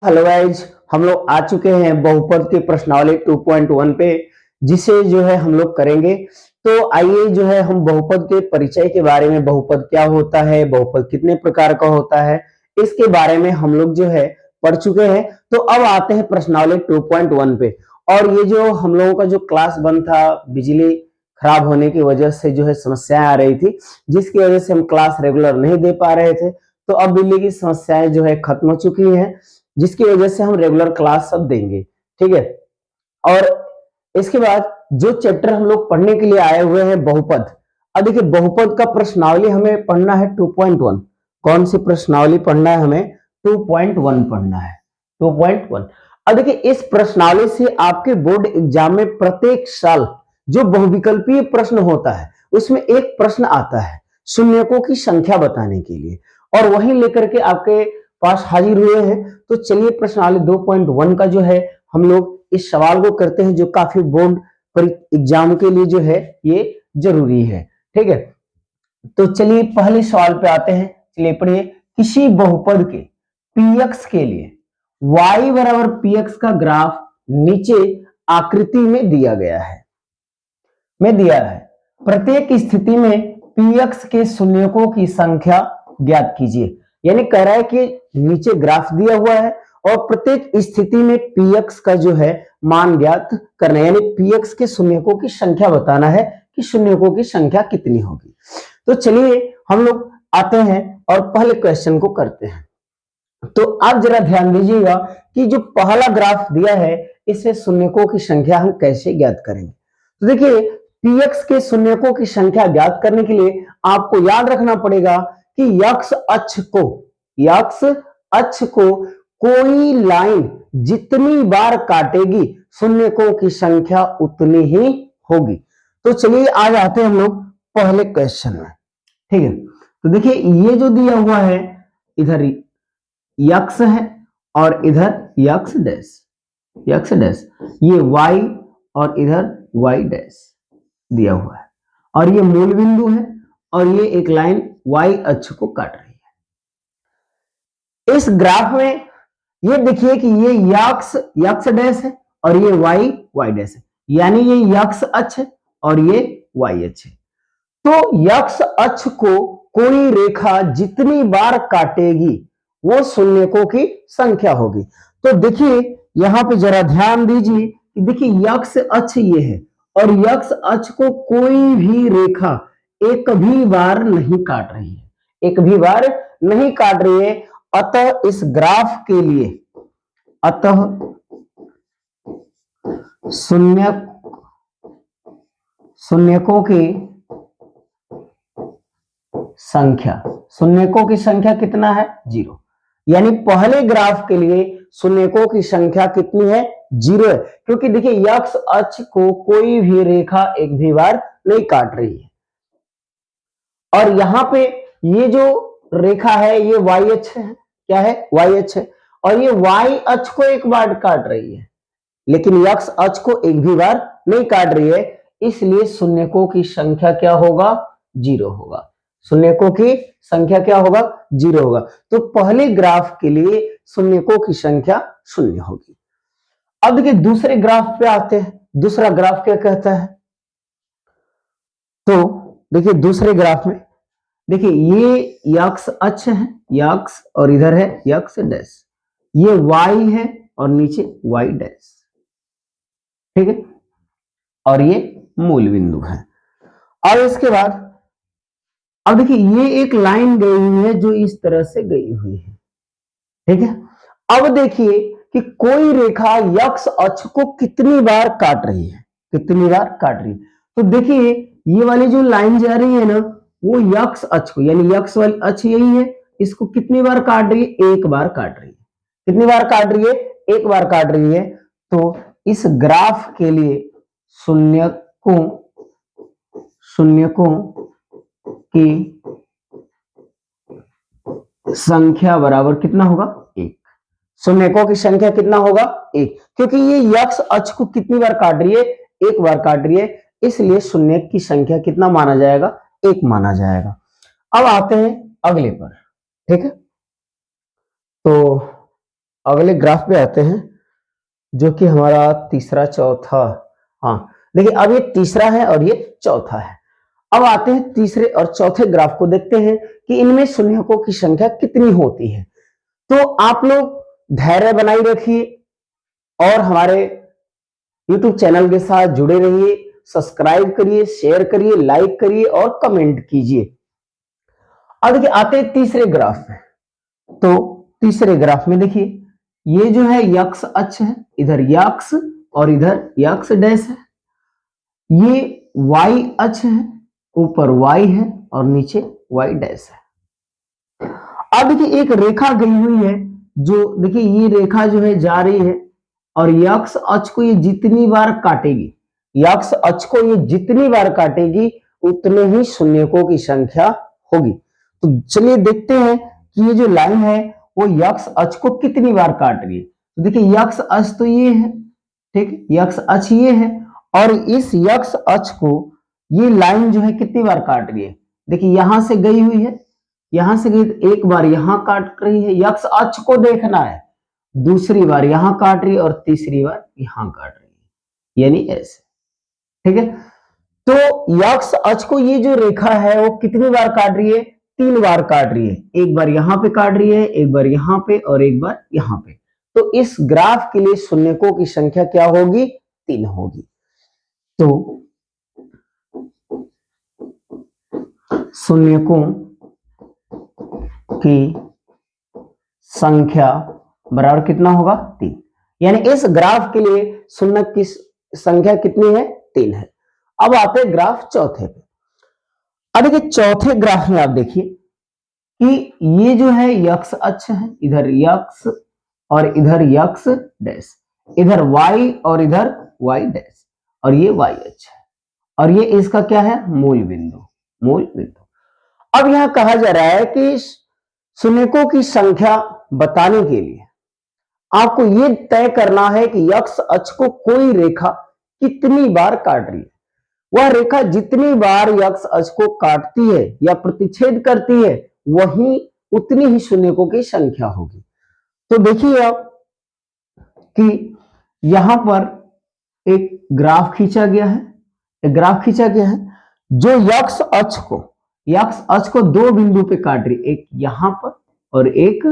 Hello guys, हम लोग आ चुके हैं बहुपद की प्रश्नावली 2.1 पे, जिसे जो है हम लोग करेंगे। तो आइए जो है हम बहुपद के परिचय के बारे में, बहुपद क्या होता है, बहुपद कितने प्रकार का होता है, इसके बारे में हम लोग जो है पढ़ चुके हैं। तो अब आते हैं प्रश्नावली 2.1 पे। और ये जो हम लोगों का जो क्लास 1 था, बिजली खराब होने की वजह से जो है समस्याएं आ रही थी, जिसकी वजह से हम क्लास रेगुलर नहीं दे पा रहे थे। तो अब बिजली की समस्याएं जो है खत्म हो चुकी हैं, जिसकी वजह से हम रेगुलर क्लास सब देंगे। ठीक है। और इसके बाद जो चैप्टर हम लोग पढ़ने के लिए आए हुए हैं, बहुपद। अब देखिए, बहुपद का प्रश्नावली हमें पढ़ना है 2.1। कौन सी प्रश्नावली पढ़ना है हमें? 2.1 पढ़ना है, 2.1। अब देखिए, इस प्रश्नावली से आपके बोर्ड एग्जाम में प्रत्येक साल जो बहुविकल्पीय प्रश्न होता है, उसमें एक प्रश्न आता है शून्यकों की संख्या बताने के लिए, और वही लेकर के आपके पास हाजिर हुए हैं। तो चलिए प्रश्नावली 2.1 का जो है हम लोग इस सवाल को करते हैं, जो काफी बोर्ड पर एग्जाम के लिए जो है ये जरूरी है। ठीक है। तो चलिए पहले सवाल पे आते हैं। चलिए पढ़िए। किसी बहुपद के px के लिए y बराबर px का ग्राफ नीचे आकृति में दिया गया है, प्रत्येक स्थिति में px के शून्यकों की संख्या ज्ञात कीजिए। यानी कह रहा है कि नीचे ग्राफ दिया हुआ है और प्रत्येक स्थिति में px का जो है मान ज्ञात करना है, यानी px के शून्यकों की संख्या बताना है कि शून्यकों की संख्या कितनी होगी। तो चलिए हम लोग आते हैं और पहले क्वेश्चन को करते हैं। तो आप जरा ध्यान दीजिएगा कि जो पहला ग्राफ दिया है, इससे शून्यकों की संख्या हम कैसे ज्ञात करेंगे। तो देखिए, px के शून्यकों की संख्या ज्ञात करने के लिए आपको याद रखना पड़ेगा कि x अक्ष को कोई लाइन जितनी बार काटेगी, शून्यकों की संख्या उतनी ही होगी। तो चलिए आज आते हैं हम लोग पहले क्वेश्चन में। ठीक है। तो देखिए, ये जो दिया हुआ है, इधर x है और इधर x डैश, ये y और इधर y डैश दिया हुआ है, और ये मूल बिंदु है, और ये एक लाइन y अक्ष को काट रही है। इस ग्राफ में ये देखिए कि ये x डैश है और ये y डैश है, यानी ये x अक्ष है और ये y अक्ष है। तो x अक्ष को कोई रेखा जितनी बार काटेगी, वो शून्यकों की संख्या होगी। तो देखिए यहां पे जरा ध्यान दीजिए कि देखिए x अक्ष ये है, और x अक्ष को कोई भी रेखा एक भी बार नहीं काट रही है, अतः इस ग्राफ के लिए शून्यकों की संख्या कितना है? 0। यानी पहले ग्राफ के लिए शून्यकों की संख्या कितनी है? 0 है, क्योंकि देखिए x अक्ष को कोई भी रेखा एक भी बार नहीं काट रही है। और यहां पे ये जो रेखा है ये y अक्ष है। क्या है? y अक्ष है, और ये y अक्ष को एक बार काट रही है, लेकिन x अक्ष को एक भी बार नहीं काट रही है, इसलिए शून्यकों की संख्या क्या होगा? 0 होगा। शून्यकों की संख्या क्या होगा? 0 होगा। तो पहले ग्राफ के लिए शून्यकों की संख्या 0 होगी। अब देखिए दूसरे ग्राफ पे आते हैं। दूसरा ग्राफ क्या कहता है? तो देखिए दूसरे ग्राफ में देखिए ये x अक्ष है, x, और इधर है x डैश, ये y है और नीचे y डैश। ठीक है। और ये मूल बिंदु है। और इसके बाद अब देखिए ये एक लाइन गई हुई है जो इस तरह से गई हुई है। ठीक है। अब देखिए कि कोई रेखा x अक्ष को कितनी बार काट रही है, तो देखिए ये वाली जो लाइन जा रही है ना, वो x अक्ष को, यानी x वाली अक्ष यही है, इसको कितनी बार काट रही है? एक बार काट रही है। कितनी बार काट रही है? एक बार काट रही है। तो इस ग्राफ के लिए शून्यकों की संख्या बराबर कितना होगा? 1। शून्यकों की संख्या कितना होगा? 1, क्योंकि ये x अक्ष को कितनी बार काट रही है? एक बार काट रही है, इसलिए शून्य की संख्या कितना माना जाएगा? 1 माना जाएगा। अब आते हैं अगले पर। ठीक है। तो अगले ग्राफ पे आते हैं, जो कि हमारा तीसरा चौथा, हाँ देखिए अब ये तीसरा है और ये चौथा है। अब आते हैं तीसरे और चौथे ग्राफ को, देखते हैं कि इनमें शून्यकों की संख्या कितनी होती है। तो आप लोग धैर्य बनाए रखिए और हमारे YouTube चैनल के साथ जुड़े रहिए, सब्सक्राइब करिए, शेयर करिए, लाइक करिए और कमेंट कीजिए। अब देखिए आते हैं तीसरे ग्राफ में। तो तीसरे ग्राफ में देखिए ये जो है यक्स अक्ष है, इधर यक्स और इधर यक्स डैश है। ये वाई अक्ष है, ऊपर वाई है और नीचे वाई डैश है। अब देखिए एक रेखा गई हुई है, जो देखिए ये रेखा जो है जा रही है और यक्स अक्ष को ये जितनी बार काटेगी, यक्स अक्ष को ये जितनी बार काटेगी उतने ही शून्यकों की संख्या होगी। तो चलिए देखते हैं कि ये जो लाइन है वो यक्स अक्ष को कितनी बार काट रही है। तो देखिए यक्स अक्ष तो ये है, ठीक, यक्स अक्ष ये है और इस यक्स अक्ष को ये लाइन जो है कितनी बार काट रही है। देखिए यहां से गई हुई है, यहां से गई तो एक बार यहां काट रही है, यक्स अक्ष को देखना है, दूसरी बार यहां काट रही है और तीसरी बार यहां काट रही है, यानी ऐसे, ठीक है। तो यक्स अक्ष को ये जो रेखा है वो कितनी बार काट रही है, 3 बार काट रही है। एक बार यहां पे काट रही है, एक बार यहां पे और एक बार यहां पे। तो इस ग्राफ के लिए शून्यकों की संख्या क्या होगी, 3 होगी। तो शून्यकों की संख्या बराबर कितना होगा, 3। यानी इस ग्राफ के लिए शून्यक की संख्या कितनी है, 3 है। अब आते हैं ग्राफ चौथे पे। अब देखिए चौथे ग्राफ में आप देखिए कि ये जो है यक्स अक्ष है, इधर यक्स और इधर यक्स डैश, इधर वाई और इधर वाई डैश, और ये वाई अक्ष है और ये इसका क्या है, मूल बिंदु, मूल बिंदु। अब यहां कहा जा रहा है कि शून्यकों की संख्या बताने के लिए आपको ये तय करना है कि यक्स अक्ष को कोई रेखा कितनी बार काट रही है। वह रेखा जितनी बार यक्स अक्ष को काटती है या प्रतिच्छेद करती है वही उतनी ही शून्यकों की संख्या होगी। तो देखिए आप कि यहां पर एक ग्राफ खींचा गया है, एक ग्राफ खींचा गया है जो यक्स अक्ष को 2 बिंदु पे काट रही, एक यहां पर और एक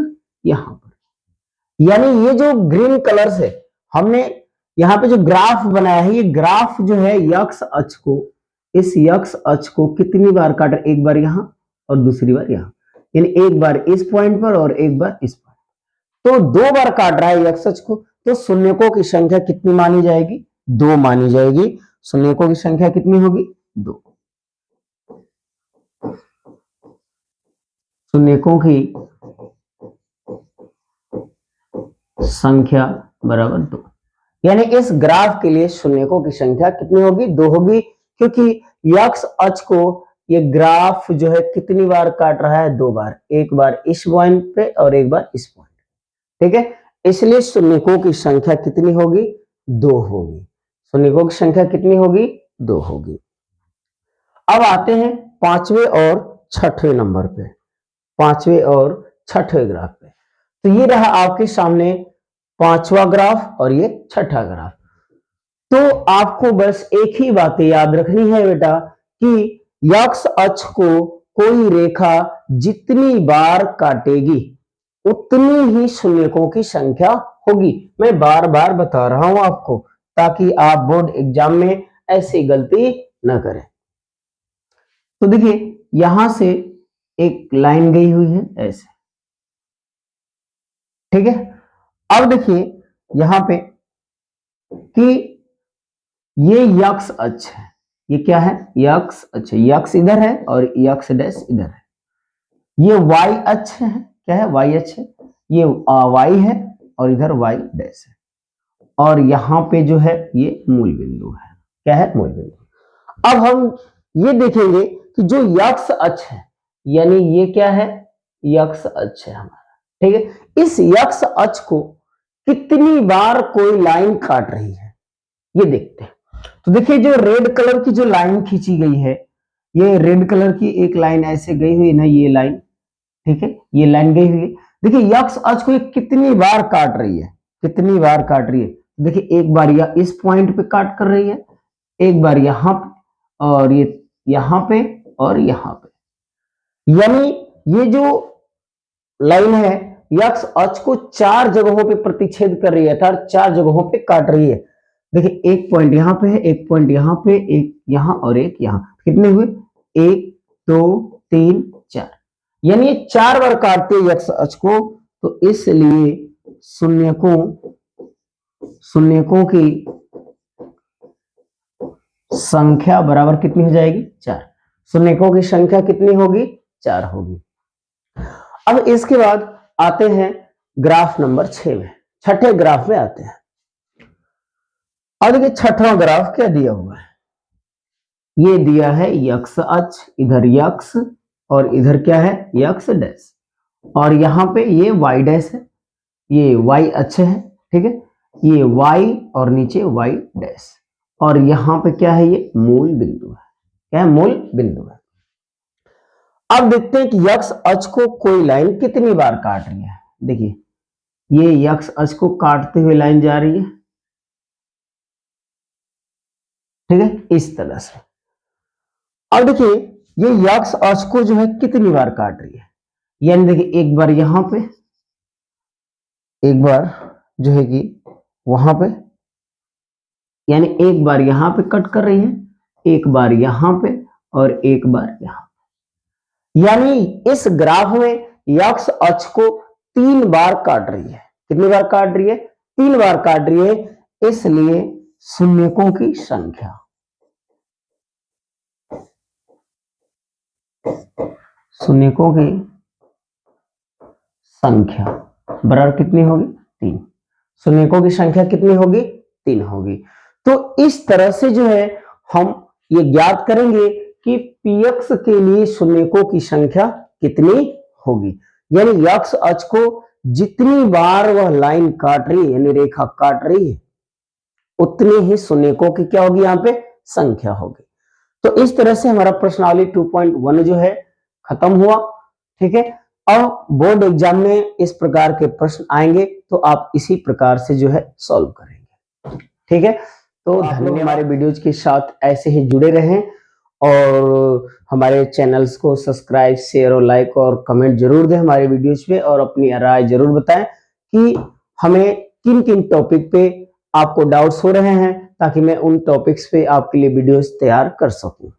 यहां पर। यानी ये जो ग्रीन कलर से हमने यहाँ पे जो ग्राफ बनाया है, ये ग्राफ जो है यक्स अक्ष को, इस यक्स अक्ष को कितनी बार काट, एक बार यहां और दूसरी बार यहां, यानी एक बार इस पॉइंट पर और एक बार इस पॉइंट, तो 2 बार काट रहा है यक्स अक्ष को। तो शून्यकों की संख्या कितनी मानी जाएगी, 2 मानी जाएगी। शून्यकों की संख्या कितनी होगी, 2। शून्यकों की संख्या बराबर 2, यानी इस ग्राफ के लिए शून्यकों की संख्या कितनी होगी, 2 होगी, क्योंकि यक्स अक्ष को ये ग्राफ जो है कितनी बार काट रहा है, 2 बार, एक बार इस पॉइंट पे और एक बार इस पॉइंट, ठीक है। इसलिए शून्यकों की संख्या कितनी होगी, 2 होगी। शून्यकों की संख्या कितनी होगी, 2 होगी। अब आते हैं 5वें और 6वें नंबर पे, 5वें और 6वें ग्राफ पे। तो ये रहा आपके सामने 5वां ग्राफ और ये 6ठा ग्राफ। तो आपको बस एक ही बात याद रखनी है बेटा कि यक्स अक्ष को कोई रेखा जितनी बार काटेगी उतनी ही शून्यकों की संख्या होगी। मैं बार बार बता रहा हूं आपको, ताकि आप बोर्ड एग्जाम में ऐसी गलती न करें। तो देखिए यहां से एक लाइन गई हुई है ऐसे, ठीक है। अब देखिए यहां पे कि ये यक्स अक्ष है, ये क्या है, यक्स अक्ष, यक्स इधर है और यक्स डैश इधर है। ये वाई अक्ष है, क्या है, वाई अक्ष है, ये वाई है और इधर वाई डैश है, और यहां पे जो है ये मूल बिंदु है, क्या है, मूल बिंदु। अब हम ये देखेंगे कि जो यक्स अक्ष है, यानी ये क्या है, यक्स अक्ष है हमारा, ठीक है। इस यक्स अक्ष को कितनी बार कोई लाइन काट रही है ये देखते हैं। तो देखिए जो रेड कलर की जो लाइन खींची गई है, ये रेड कलर की एक लाइन ऐसे गई हुई ना, ये लाइन, ठीक है, ये लाइन गई हुई है। देखिए यक्स अक्ष को ये कितनी बार काट रही है, कितनी बार काट रही है। देखिए एक बार यह इस पॉइंट पे काट कर रही है, एक बार यहां पे, और ये यहां पे और यहां पे। यानी ये जो लाइन है यक्स अक्ष को 4 जगहों पे प्रतिच्छेद कर रही है, अर्थात 4 जगहों पे काट रही है। देखिए एक पॉइंट यहां पे है, एक पॉइंट यहां पे, एक यहां और एक यहां। कितने हुए? 1 2 3 4। यानी ये 4 बार काटते हैं यक्स अक्ष को, तो इसलिए शून्यकों की संख्या बराबर कितनी हो जाएगी? 4। शून्यकों की संख्या कितनी होगी? 4 होगी। अब इसके बाद आते हैं ग्राफ नंबर 6 में, छठे ग्राफ में आते हैं। अब देखिए छठवां ग्राफ क्या दिया हुआ है, ये दिया है यक्स अक्ष, इधर यक्स और इधर क्या है? यक्स डैश, और यहां पे ये वाई डैश है, ये वाई अक्ष है, ठीक है, ये वाई और नीचे वाई डैश, और यहां पे क्या है? ये मूल बिंदु है। क्या है? मूल बिंदु है। अब देखते हैं कि यक्स अक्ष को कोई लाइन कितनी बार काट रही है। देखिए ये यक्स अक्ष को काटते हुए लाइन जा रही है, ठीक है, इस तरह से। अब देखिए ये यक्स अक्ष को जो है कितनी बार काट रही है, यानी देखिए एक बार यहां पे, एक बार जो है कि वहां पे, यानी एक बार यहां पे कट कर रही है, एक बार यहां पे और एक बार यहां पे। यानी इस ग्राफ में यक्स अक्ष को 3 बार काट रही है। कितनी बार काट रही है? 3 बार काट रही है, इसलिए शून्यकों की संख्या, शून्यकों की संख्या बराबर कितनी होगी? 3। शून्यकों की संख्या कितनी होगी? 3 होगी। तो इस तरह से जो है हम ये ज्ञात करेंगे कि पीएक्स के लिए शून्यकों की संख्या कितनी होगी। यानी यक्स अक्ष को जितनी बार वह लाइन काट रही है, यानी रेखा काट रही है, उतनी ही शून्यकों की क्या होगी? यहाँ पे संख्या होगी। तो इस तरह से हमारा प्रश्नावली 2.1 जो है खत्म हुआ, ठीक है। अब बोर्ड एग्जाम में इस प्रकार के प्रश्न आएंगे तो आप इसी प्रकार से जो है सॉल्व करेंगे, ठीक है। तो धन्यवाद, हमारे वीडियोज के साथ ऐसे ही जुड़े रहें और हमारे चैनल्स को सब्सक्राइब, शेयर और लाइक और कमेंट जरूर दें हमारे वीडियोज पे, और अपनी राय जरूर बताएं कि हमें किन किन टॉपिक पे आपको डाउट्स हो रहे हैं, ताकि मैं उन टॉपिक्स पे आपके लिए वीडियोस तैयार कर सकूं।